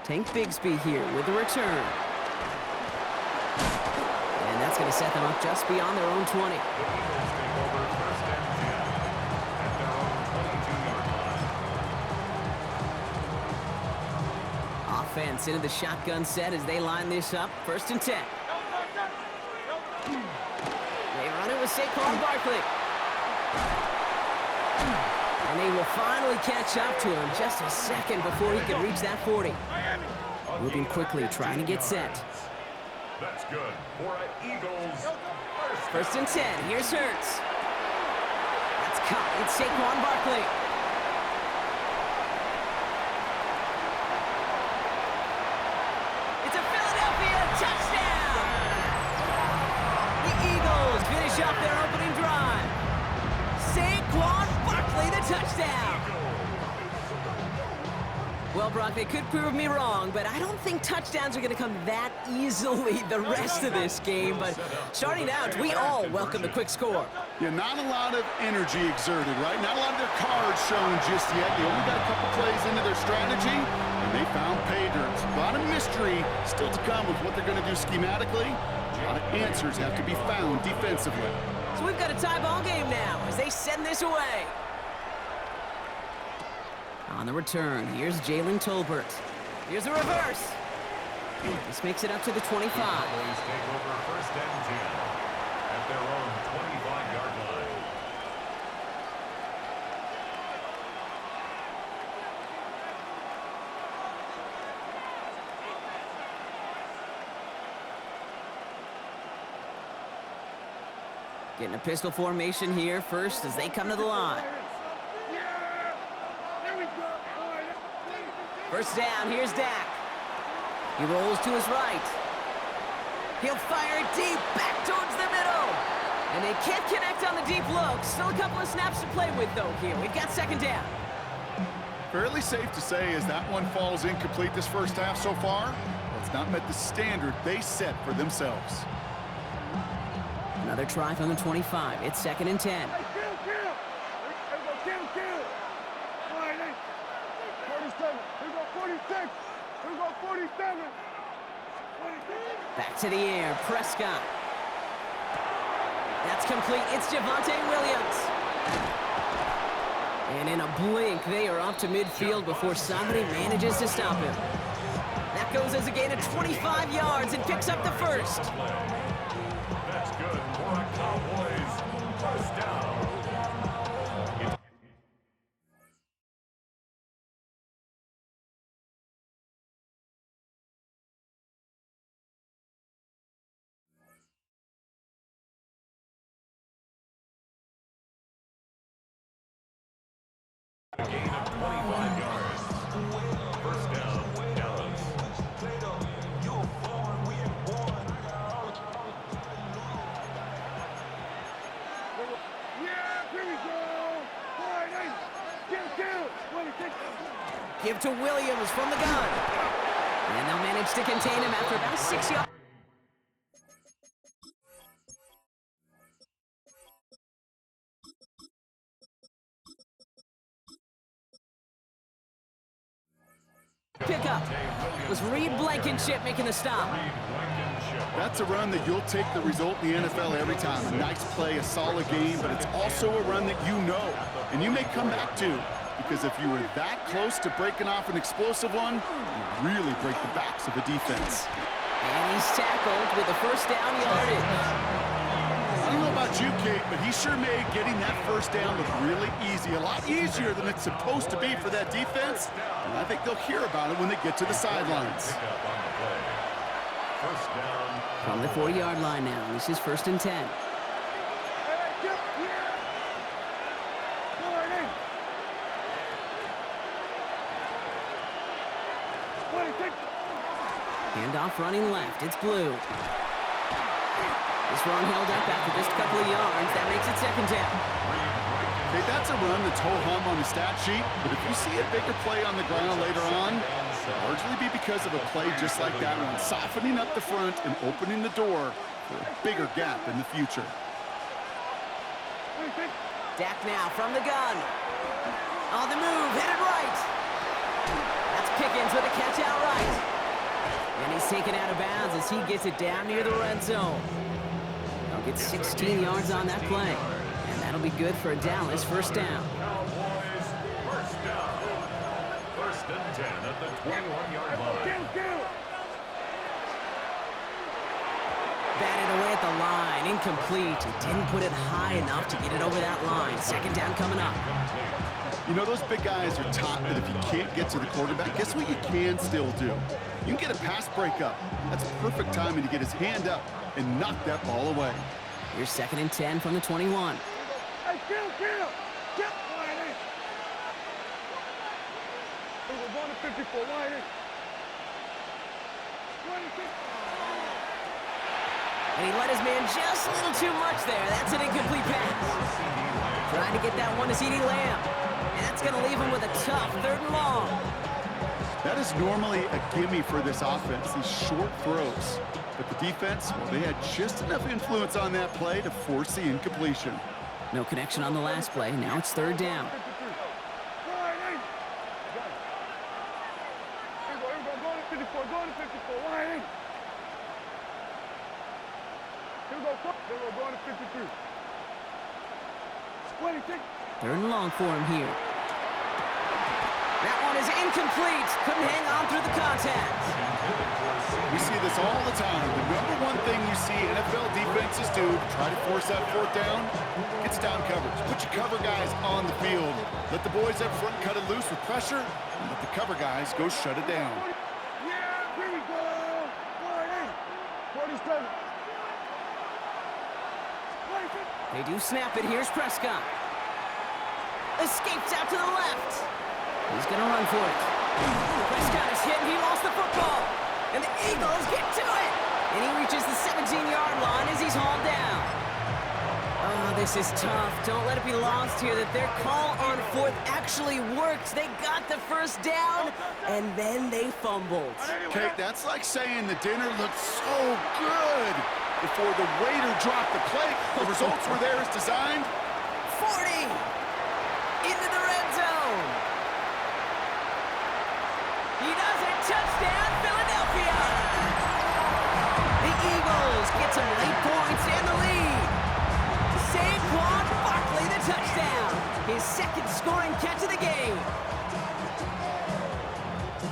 Tank Bigsby here with the return. And that's going to set them up just beyond their own 20. Offense into the shotgun set as they line this up. 1st and 10. They run it with Saquon Barkley. And they will finally catch up to him just a second before he can reach that 40. Moving quickly, trying to get set. That's good for Eagles. 1st and 10. Here's Hurts. That's caught. It's Saquon Barkley. It's a Philadelphia touchdown. The Eagles finish up their opening drive. Saquon Barkley, the touchdown. Well, Brock, they could prove me wrong, but I don't think touchdowns are going to come that easily the rest of this game. But starting out, we all welcome the quick score. Yeah, not a lot of energy exerted, right? Not a lot of their cards shown just yet. They only got a couple plays into their strategy, and they found pay dirt. A lot of mystery still to come with what they're going to do schematically. A lot of answers have to be found defensively. So we've got a tie ball game now as they send this away. On the return, here's Jalen Tolbert. Here's the reverse. This makes it up to the 25. Take over 1st and 10 at their own 25-yard line. Getting a pistol formation here first as they come to the line. 1st down, here's Dak. He rolls to his right. He'll fire it deep, back towards the middle. And they can't connect on the deep look. Still a couple of snaps to play with, though, here. We've got 2nd down. Fairly safe to say as that one falls incomplete this first half so far, it's not met the standard they set for themselves. Another try from the 25. It's 2nd and 10. Back to the air, Prescott. That's complete. It's Javonte Williams. And in a blink, they are up to midfield before somebody manages to stop him. That goes as a gain of 25 yards and picks up the 1st. That's good for a Cowboys 1st down. A gain of 25 yards. 1st down, Dallas. Give to Williams from the gun. And they'll manage to contain him after about 6 yards. Pickup was Reed Blankenship making the stop. That's a run that you'll take the result in the NFL every time. A nice play, a solid game, but it's also a run that you know and you may come back to, because if you were that close to breaking off an explosive one, you really break the backs of the defense. And he's tackled with the 1st down yardage. I don't know about you, Kate, but he sure made getting that 1st down look really easy. A lot easier than it's supposed to be for that defense. And I think they'll hear about it when they get to the sidelines. From the 40-yard line now, this is 1st and 10. Handoff running left, it's Blue. This run held up after just a couple of yards. That makes it 2nd down. Okay, that's a run that's ho-hum on the stat sheet, but if you see a bigger play on the ground later on, it'll largely be because of a play just like that one, softening up the front and opening the door for a bigger gap in the future. Dak now from the gun. On the move, headed right. That's Pickens with a catch out right. is taken out of bounds as he gets it down near the red zone. They'll get 16 yards on that play, and that'll be good for a Dallas first down. Cowboys first down. First and 10 at the 21-yard line. Batted away at the line, incomplete. He didn't put it high enough to get it over that line. Second down coming up. You know, those big guys are taught that if you can't get to the quarterback, guess what you can still do? You can get a pass breakup. That's perfect timing to get his hand up and knock that ball away. Here's second and 10 from the 21. Hey, kill! Get wide in! We're going to 54, wide in. 26. And he let his man just a little too much there. That's an incomplete pass. Trying to get that one to CeeDee Lamb. And that's going to leave him with a tough 3rd and long. That is normally a gimme for this offense, these short throws. But the defense, well, they had just enough influence on that play to force the incompletion. No connection on the last play. Now it's 3rd down. Going to 54, wide in. Here we go, going to 53. 26. 3rd and long for him here. That one is incomplete. Couldn't hang on through the contact. We see this all the time. The number one thing you see NFL defenses do to try to force that 4th down, it's down coverage. Put your cover guys on the field. Let the boys up front cut it loose with pressure, and let the cover guys go shut it down. Yeah, here we go. Wide in. 47. They do snap it. Here's Prescott. Escapes out to the left. He's going to run for it. Prescott is hit and he lost the football. And the Eagles get to it. And he reaches the 17-yard line as he's hauled down. Oh, this is tough. Don't let it be lost here that their call on 4th actually worked. They got the first down, and then they fumbled. Okay, that's like saying the dinner looked so good before the waiter dropped the plate. The results were there as designed. 40 into the red zone. He does it. Touchdown, Philadelphia. The Eagles get some late points and the lead. Saquon Barkley, the touchdown. His 2nd scoring catch of the game.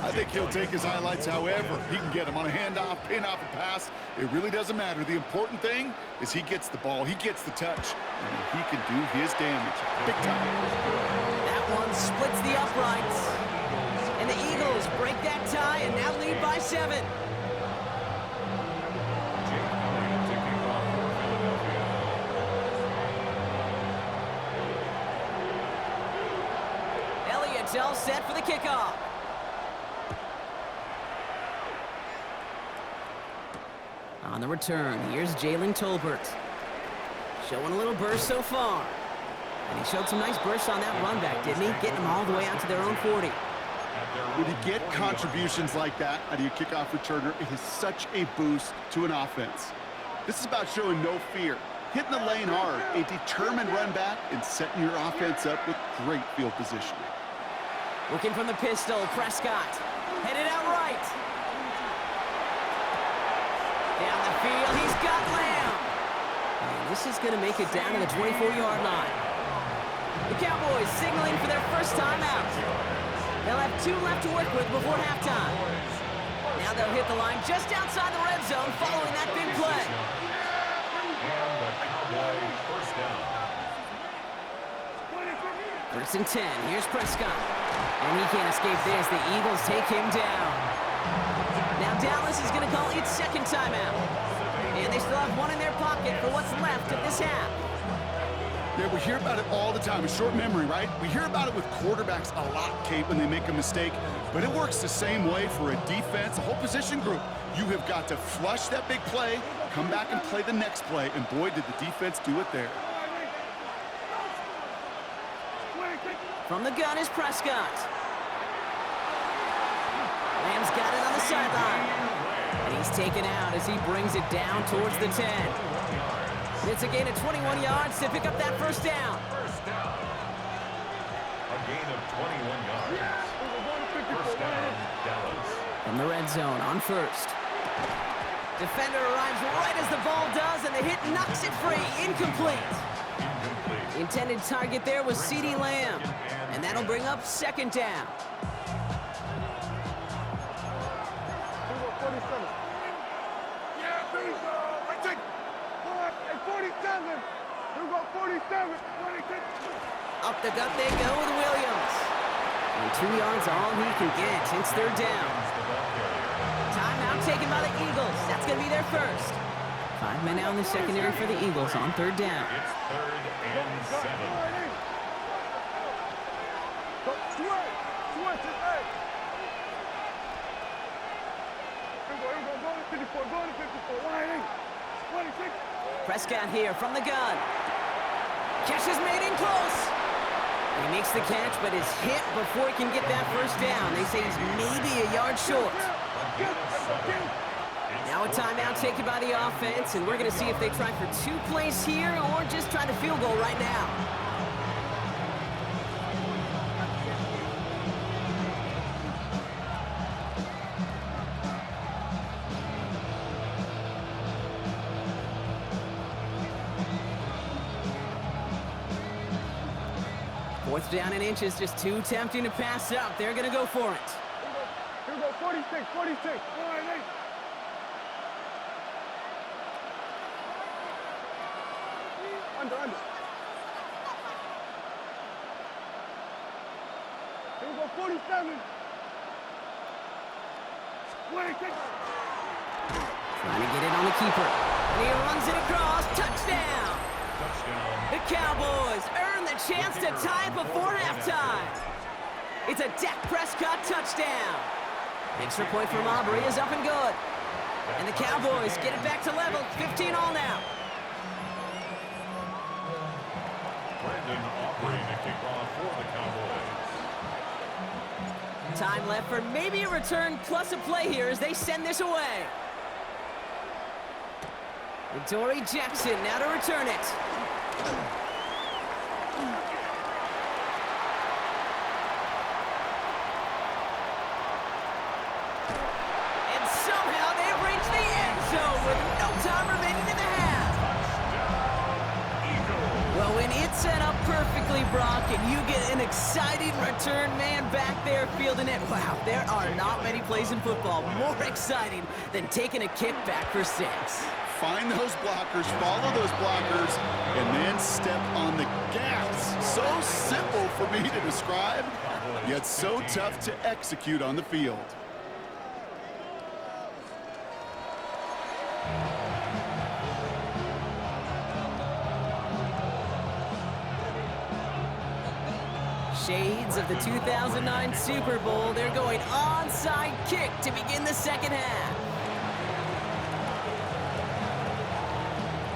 I think he'll take his highlights however he can get them on a handoff, pin off, a pass. It really doesn't matter. The important thing is he gets the ball, he gets the touch, and he can do his damage. Big time. That one splits the uprights. And the Eagles break that tie and now lead by 7. Elliott's all set for the kickoff. On the return, here's Jalen Tolbert. Showing a little burst so far. And he showed some nice bursts on that run back, didn't he? Getting them all the way out to their own 40. When you get contributions like that out of your kickoff returner, it is such a boost to an offense. This is about showing no fear, hitting the lane hard, a determined run back, and setting your offense up with great field position. Working from the pistol, Prescott. Headed out right. Down the field, he's got Lamb. And this is going to make it down to the 24-yard line. The Cowboys signaling for their first time out. They'll have 2 left to work with before halftime. Now they'll hit the line just outside the red zone following that big play. And the Cowboys first down. 1st and 10. Here's Prescott. And he can't escape this. The Eagles take him down. Now Dallas is going to call its 2nd timeout. And they still have 1 in their pocket for what's left of this half. Yeah, we hear about it all the time. A short memory, right? We hear about it with quarterbacks a lot, Kate, when they make a mistake. But it works the same way for a defense, a whole position group. You have got to flush that big play, come back and play the next play. And boy, did the defense do it there. From the gun is Prescott. Lamb's got it on the sideline. And he's taken out as he brings it down towards the 10. It's a gain of 21 yards to pick up that first down. First down. A gain of 21 yards. First down, Dallas. From the red zone on 1st. Defender arrives right as the ball does, and the hit knocks it free. Incomplete. The intended target there was CeeDee Lamb, and that'll bring up second down. Yeah, please. I take 47. You go 47. 26. Up the gut they go with Williams. And 2 yards all he can get. It's third down. Timeout taken by the Eagles. That's going to be their first. 5 men out in the secondary for the Eagles on third down. It's 3rd and 7. Switch it, hey. Here we go, go to 54, go to 54, line 26. Prescott here from the gun. Catch is made in close. He makes the catch, but is hit before he can get that first down. They say he's maybe a yard short. Now a timeout taken by the offense, and we're going to see if they try for 2 plays here or just try to field goal right now. Fourth down in inches, just too tempting to pass up. They're going to go for it. Here we go, 46, 46, line 8. Under. Here we go, 47. 26. Trying to get it on the keeper. And he runs it across. Touchdown! The Cowboys earn the chance to tie it before halftime. It's a Dak Prescott touchdown. Extra point from Aubrey is up and good. And the Cowboys get it back to level. 15 all now. Brandon Aubrey to kick off for the Cowboys. Time left for maybe a return plus a play here as they send this away. Dory Jackson now to return it. And somehow they've reached the end zone with no time remaining in the half. Well, when it's set up perfectly, Brock, and you get an exciting return man back there fielding it, wow, there are not many plays in football more exciting than taking a kick back for 6. Find those blockers, follow those blockers, and then step on the gas. So simple for me to describe, yet so tough to execute on the field. Shades of the 2009 Super Bowl. They're going onside kick to begin the second half.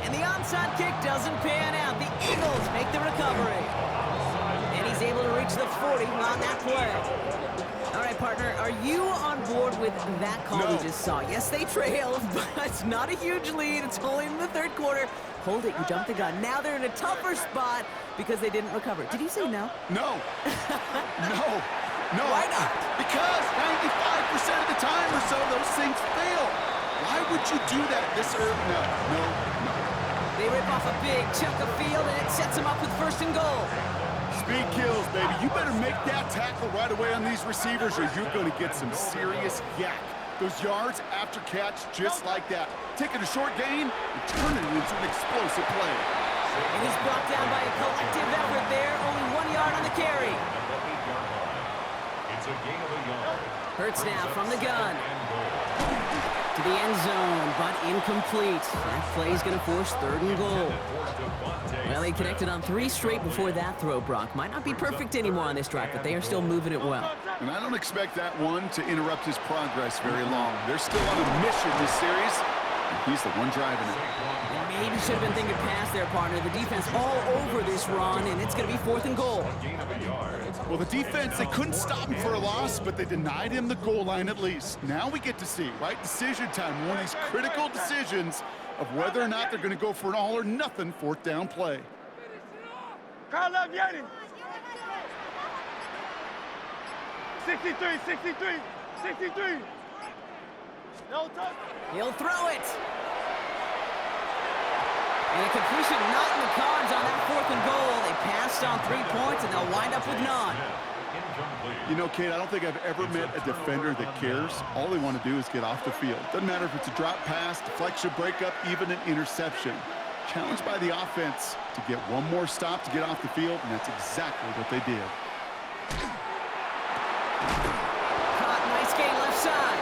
And the onside kick doesn't pan out. The Eagles make the recovery. And he's able to reach the 40 on that play. All right, partner, are you on board with that call we just saw? Yes, they trailed, but it's not a huge lead. It's only in the third quarter. Hold it, you jumped the gun. Now they're in a tougher spot because they didn't recover. Did you say no? No. No. Why not? Because 95% of the time or so, those things fail. Why would you do that this early? No. They rip off a big chunk of field, and it sets them up with first and goal. Speed kills, baby. You better make that tackle right away on these receivers or you're going to get some serious yak. Those yards after catch just like that. Taking a short gain and turning it into an explosive play. And he's brought down by a collective effort there. Only 1 yard on the carry. It's a gain of a yard. Hurts now from the gun. To the end zone, but incomplete. That play is going to force third and goal. Well, he connected on 3 straight before that throw, Brock. Might not be perfect anymore on this drive, but they are still moving it well. And I don't expect that one to interrupt his progress very long. They're still on a mission this series, and he's the one driving it. And maybe should have been thinking past their partner. The defense all over this run, and it's going to be fourth and goal. Well, the defense, they couldn't stop him for a loss, but they denied him the goal line at least. Now we get to see, right? Decision time, one of these critical decisions of whether or not they're going to go for an all-or-nothing fourth down play. Kyle left Yanni. 63. He'll throw it. And a completion not in the cards on that 4th and goal. They passed on 3 points, and they'll wind up with none. You know, Kate, I don't think I've ever met a defender that cares. All they want to do is get off the field. Doesn't matter if it's a drop pass, deflection, breakup, even an interception. Challenged by the offense to get one more stop to get off the field, and that's exactly what they did. Caught, nice gain left side.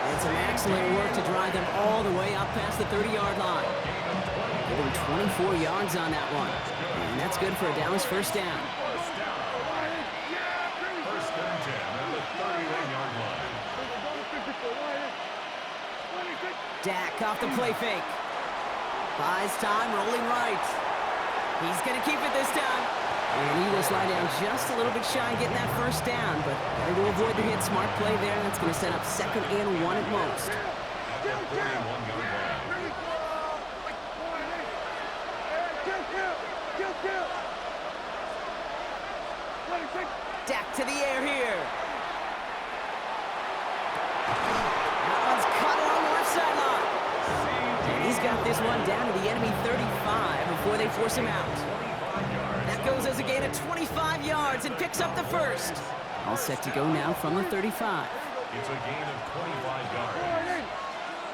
And some excellent work to drive them all the way up past the 30-yard line. Give them 24 yards on that one. And that's good for a Dallas first down. First and 10 at the 31-yard line. Dak off the play fake. Buys time, rolling right. He's going to keep it this time. And he will slide down just a little bit shy getting that first down, but better to avoid the hit. Smart play there. That's going to set up 2nd and 1 at most. At the 31-yard line. Dak to the air here. That one's caught along the left sideline. And he's got this one down to the enemy 35 before they force him out. That goes as a gain of 25 yards and picks up the first. All set to go now from the 35. It's a gain of 25 yards.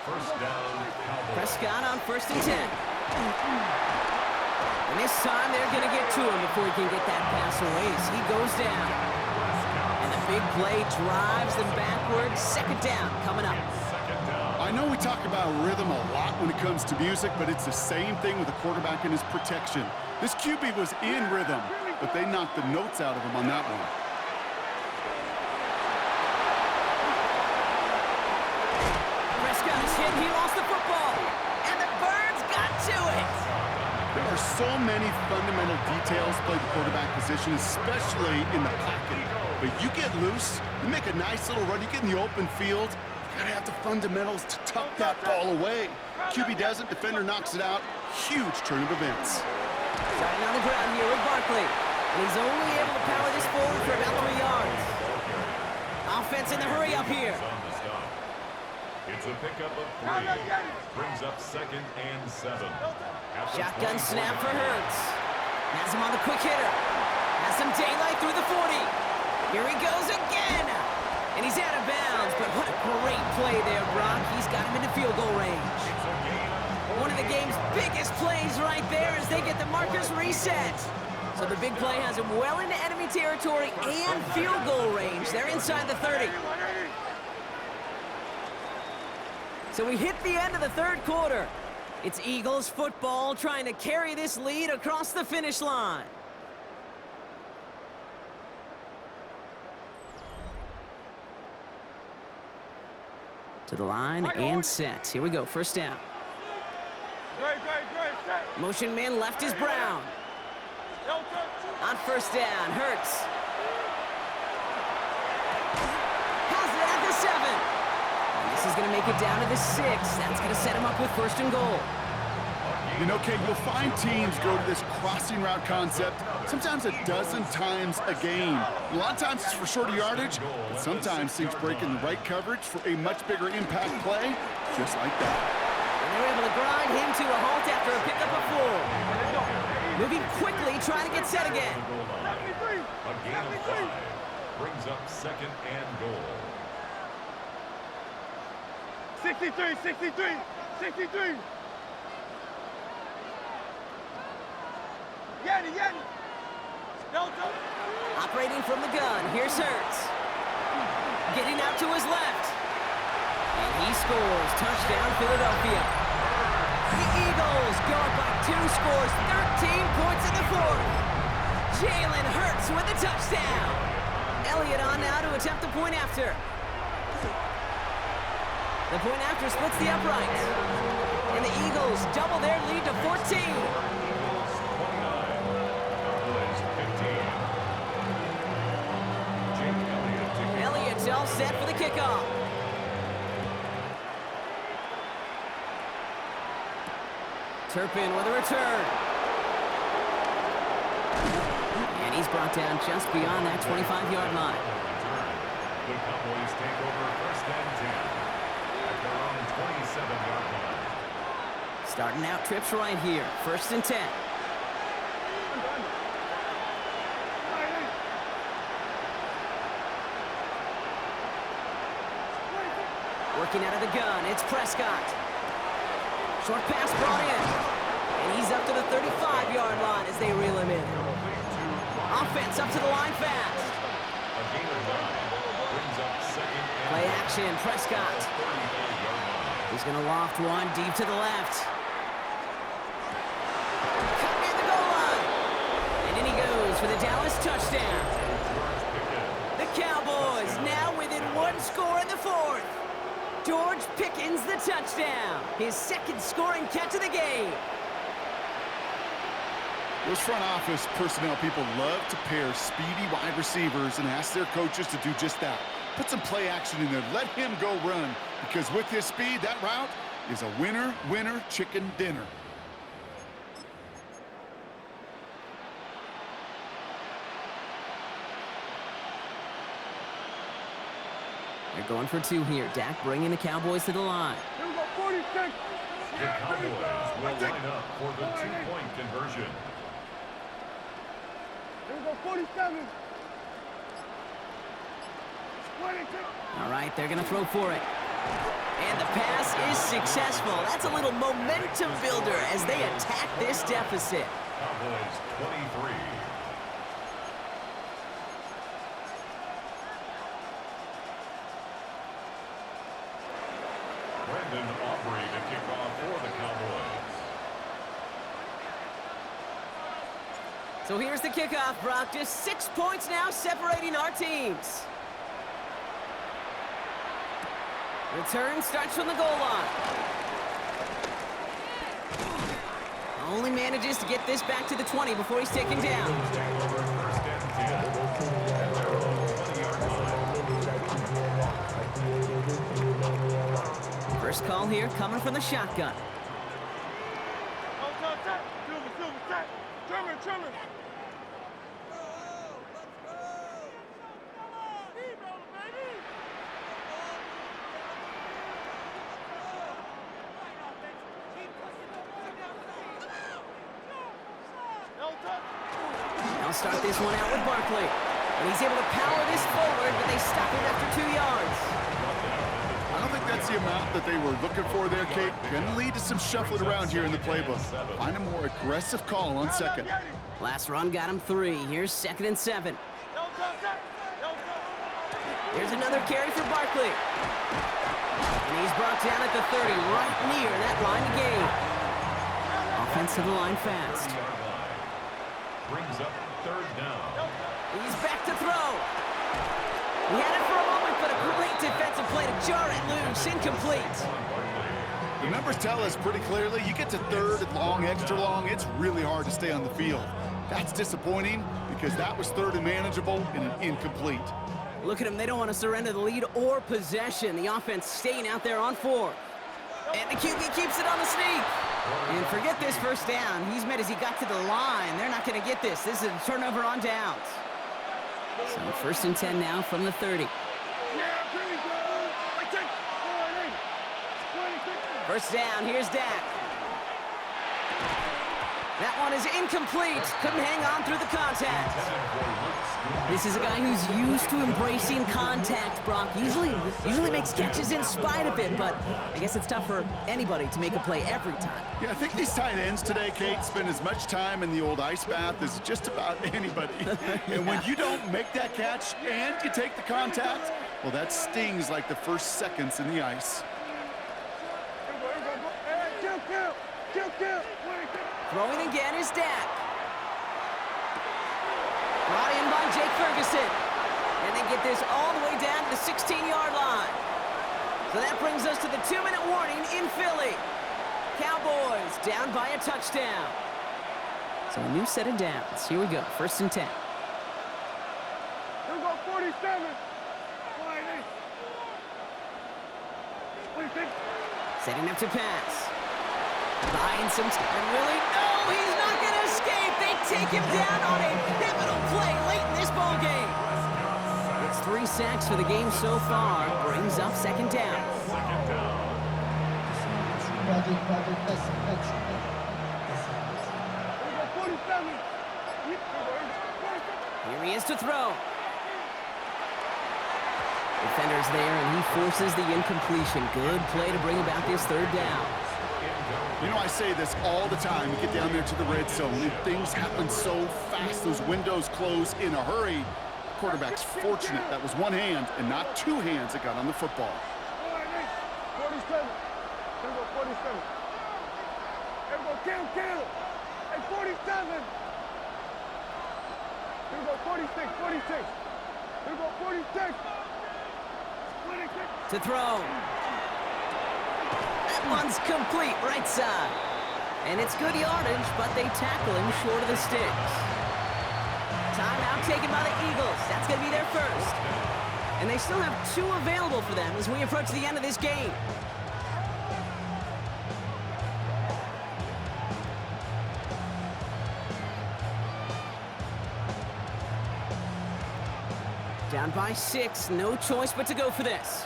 First down, Cowboys. Prescott on 1st and 10. And this time they're going to get to him before he can get that pass away as he goes down. And the big play drives them backwards. 2nd down coming up. I know we talk about rhythm a lot when it comes to music, but it's the same thing with the quarterback and his protection. This QB was in rhythm, but they knocked the notes out of him on that one. Prescott is hit. He lost the football. And the Birds got to it. There are so many fundamental details play the quarterback position, especially in the pocket. But you get loose, you make a nice little run, you get in the open field, you gotta have the fundamentals to tuck that ball away. QB doesn't, defender knocks it out. Huge turn of events. Starting on the ground here with Barkley. And he's only able to power this forward for about 3 yards. Offense in the hurry up here. It's a pickup of 3. Brings up 2nd and 7. Shotgun snap for Hurts. Has him on the quick hitter. Has some daylight through the 40. Here he goes again. And he's out of bounds. But what a great play there, Brock. He's got him into field goal range. One of the game's biggest plays right there as they get the markers reset. So the big play has him well into enemy territory and field goal range. They're inside the 30. So we hit the end of the 3rd quarter. It's Eagles football trying to carry this lead across the finish line. To the line and set. Here we go, first down. Motion man left is Brown. On 1st down, Hurts. Has it at the 7. And this is going to make it down to the 6. That's going to set him up with 1st and goal. You know, Kate, you'll find teams go to this crossing route concept sometimes a dozen times a game. A lot of times it's for shorter yardage, but sometimes things break in the right coverage for a much bigger impact play, just like that. And they're able to grind him to a halt after a pickup of 4. Moving quickly, trying to get set again. A gain of 5. Brings up 2nd and goal. 63, 63, 63. Yanni. Operating from the gun, here's Hurts. Getting out to his left. And he scores. Touchdown, Philadelphia. The Eagles go up by 2 scores, 13 points in the 4th. Jalen Hurts with a touchdown. Elliott on now to attempt the point after. The point after splits the upright. And the Eagles double their lead to 14. Elliott's all set for the kickoff. Turpin with a return. And he's brought down just beyond that 25-yard line. The Cowboys take over 1st and 10 at their own 27-yard line. Starting out trips right here. 1st and 10. Working out of the gun, it's Prescott. Short pass brought in. And he's up to the 35-yard line as they reel him in. Offense up to the line fast. A gain of 9 brings up 2nd and Play action, Prescott. 35-yard line. He's going to loft one deep to the left. Cut near the goal line. And in he goes for the Dallas touchdown. The Cowboys now within 1 score in the 4th. George Pickens the touchdown. His 2nd scoring catch of the game. Those front office personnel people love to pair speedy wide receivers and ask their coaches to do just that. Put some play action in there. Let him go run. Because with his speed, that route is a winner, winner, chicken dinner. They're going for 2 here. Dak bringing the Cowboys to the line. Here we go, 46. The Cowboys will line up for the 2-point conversion. Here we go, 47. 26. All right, they're going to throw for it. And the pass is successful. That's a little momentum builder as they attack this deficit. Cowboys 23. Brandon Aubrey to kick off for the Cowboys. So here's the kickoff, Brock. Just 6 points now separating our teams. Return starts from the goal line. Only manages to get this back to the 20 before he's taken down. First and 10 at their own 20-yard line. First call here coming from the shotgun. Trimmer. They'll start this one out with Barkley. And he's able to power this forward, but they stop him after 2 yards. I don't think that's the amount that they were looking for there, Kate. Gonna lead to some shuffling around here in the playbook. Find a more aggressive call on 2nd. Last run got him 3. Here's 2nd and 7. Here's another carry for Barkley. And he's brought down at the 30, right near that line of game. Offense to the line fast. Brings up 3rd down. He's back to throw. He had it for a moment, but a great defensive play to jar it loose. Incomplete. The numbers tell us pretty clearly, you get to 3rd and long, extra long, it's really hard to stay on the field. That's disappointing because that was 3rd and manageable and an incomplete. Look at him. They don't want to surrender the lead or possession. The offense staying out there on 4. And the QB keeps it on the sneak. And forget this first down. He's met as he got to the line. They're not going to get this. This is a turnover on downs. So 1st and 10 now from the 30. First down, here's Dak. That one is incomplete. Couldn't hang on through the contact. This is a guy who's used to embracing contact, Brock. Usually makes catches in spite of it, but I guess it's tough for anybody to make a play every time. Yeah, I think these tight ends today, Kate, spend as much time in the old ice bath as just about anybody. And when you don't make that catch and you take the contact, well, that stings like the first seconds in the ice. Throwing again is Dak. Brought in by Jake Ferguson. And they get this all the way down to the 16-yard line. So that brings us to the 2-minute warning in Philly. Cowboys down by a touchdown. So a new set of downs. Here we go, 1st and 10. Here we go, 47. 26. Setting up to pass. Buying some time, really? No, he's not going to escape. They take him down on a pivotal play late in this ball game. It's 3 sacks for the game so far. Brings up 2nd down. 2nd down. Here he is to throw. Defender's there, and he forces the incompletion. Good play to bring about this third down. You know, I say this all the time. You get down there to the red zone, and things happen so fast. Those windows close in a hurry. Quarterback's fortunate that was one hand and not two hands that got on the football. 47. Here we go, 47. Here we go, kill. Hey, 47. Here we go, 46. Here we go, 46. 26. To throw. That one's complete, right side. And it's good yardage, but they tackle him short of the sticks. Timeout taken by the Eagles. That's going to be their first. And they still have 2 available for them as we approach the end of this game. Down by 6, no choice but to go for this.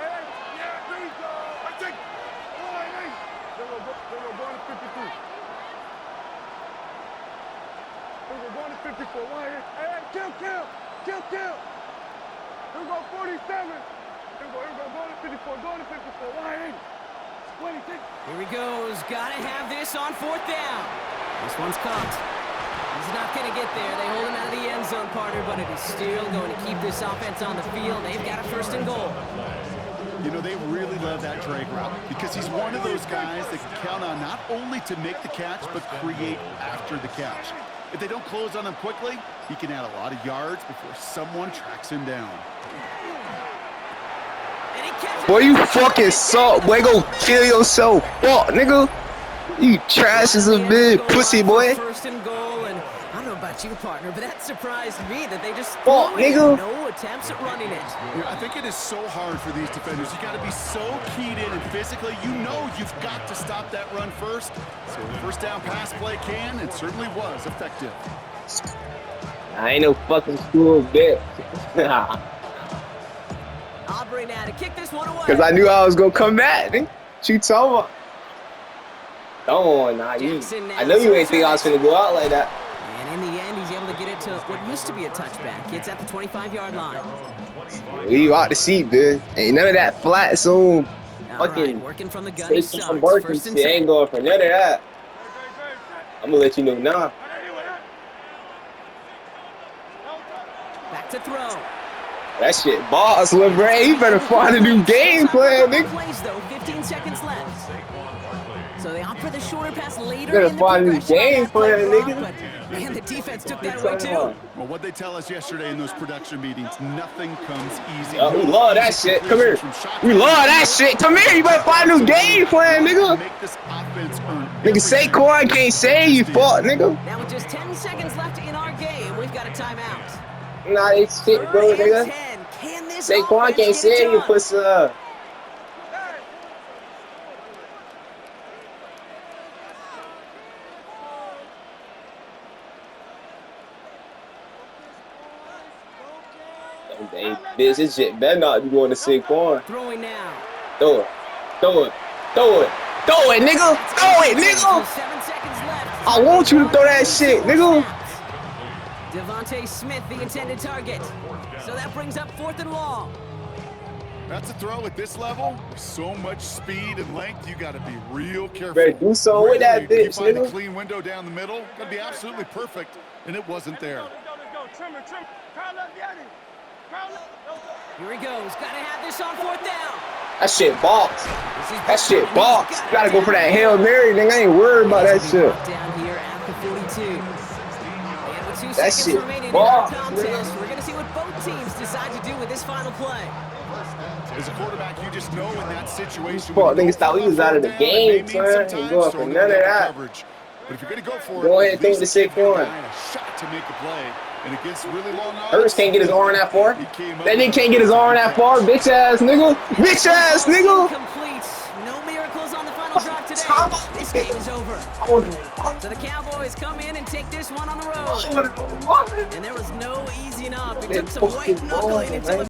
Hey, yeah, there we go. I take. Hey. They were going to 52. They were going to 54. Hey, kill. Here we go, 47. Here we go, going to 54. Going to 54. 26. Here he goes. Gotta have this on 4th down. This one's caught. He's not going to get there. They hold him out of the end zone, partner, but it is still going to keep this offense on the field. They've got a 1st and goal. You know, they really love that drag route because he's one of those guys that can count on not only to make the catch, but create after the catch. If they don't close on him quickly, he can add a lot of yards before someone tracks him down. And he catches Boy, you fucking suck. Boy, go kill yourself. Fuck, nigga. You trash as a bitch, pussy boy. 1st and goal, and I don't know about you, partner, but that surprised me that they just Fuck, threw it. nigga. No attempts at running it. Yeah, I think it is so hard for these defenders. You got to be so keyed in and physically, you know you've got to stop that run first. So the 1st down pass play can and certainly was effective. I ain't no fucking school bitch. Aubrey now to kick this one away. Cause I knew I was gonna come back, nigga. You told me. Oh, nah, you. I know you ain't think I was gonna go out like that. And in the end, he's able to get it to what used to be a touchback. It's at the 25-yard line. You out the seat, bitch. Ain't none of that flat zone. All Fucking right, working from the gun to some start. working 1st and shit. Ain't 10. going for none of that. I'm gonna let you know now. Back to throw. That shit boss, Lil Bray. You better find a new game plan, nigga. Plays though, 15 seconds left. So they opt for the shorter pass later Better in the find a new progression on game that play plan, clock, nigga. but man, the defense took that away too. Well, what they tell us yesterday in those production meetings, nothing comes easy. We love that shit. Come here. We love that shit. Come here. You better find a new game plan, nigga. Make this offense earn Nigga, Saquon can't save you, fuck, nigga. Now with just 10 seconds left in our game, we've got a timeout. Nah, they shit, bro, 3rd and nigga. 10. Can this Saquon offense can't get it save you, done? pussy. Hey, bitch, this shit better not be going to Saquon. Throwing now. Throw it, nigga. Throw it, nigga. 7 seconds left. I want you to throw that shit, nigga. Devontae Smith, the intended target. So that brings up 4th and long. That's a throw at this level. With so much speed and length, you got to be real careful. Better do something with that Rarely bitch, do you find a nigga. clean window down the middle. Got to be absolutely perfect, and it wasn't there. Let's go. Trim it. Crowd left, Yanni. Crowd left. Here he goes. Got to have this on 4th down. That shit box. That shit box. You gotta go for that Hail Mary, nigga. I ain't worried about that shit. Down here at the 42. And with 2 That seconds shit remaining in box, our nigga. contest, we're going to see what both teams decide to do with this final play. As a quarterback, you just know in that situation. Fuck, niggas thought we was out of the game, son. Ain't going for none of that. But if you're going to go for Go it, ahead and throw it to Saquon. a shot to make a play. And against really long odds, Hurts can't get his arm that far. he came up That nigga with can't get his arm that far. Bitch ass nigga. Bitch ass nigga. Complete. No miracles on the final drive today. This game is over. So the Cowboys come in and take this one on the road. And there was no easing up. It took some white knuckling until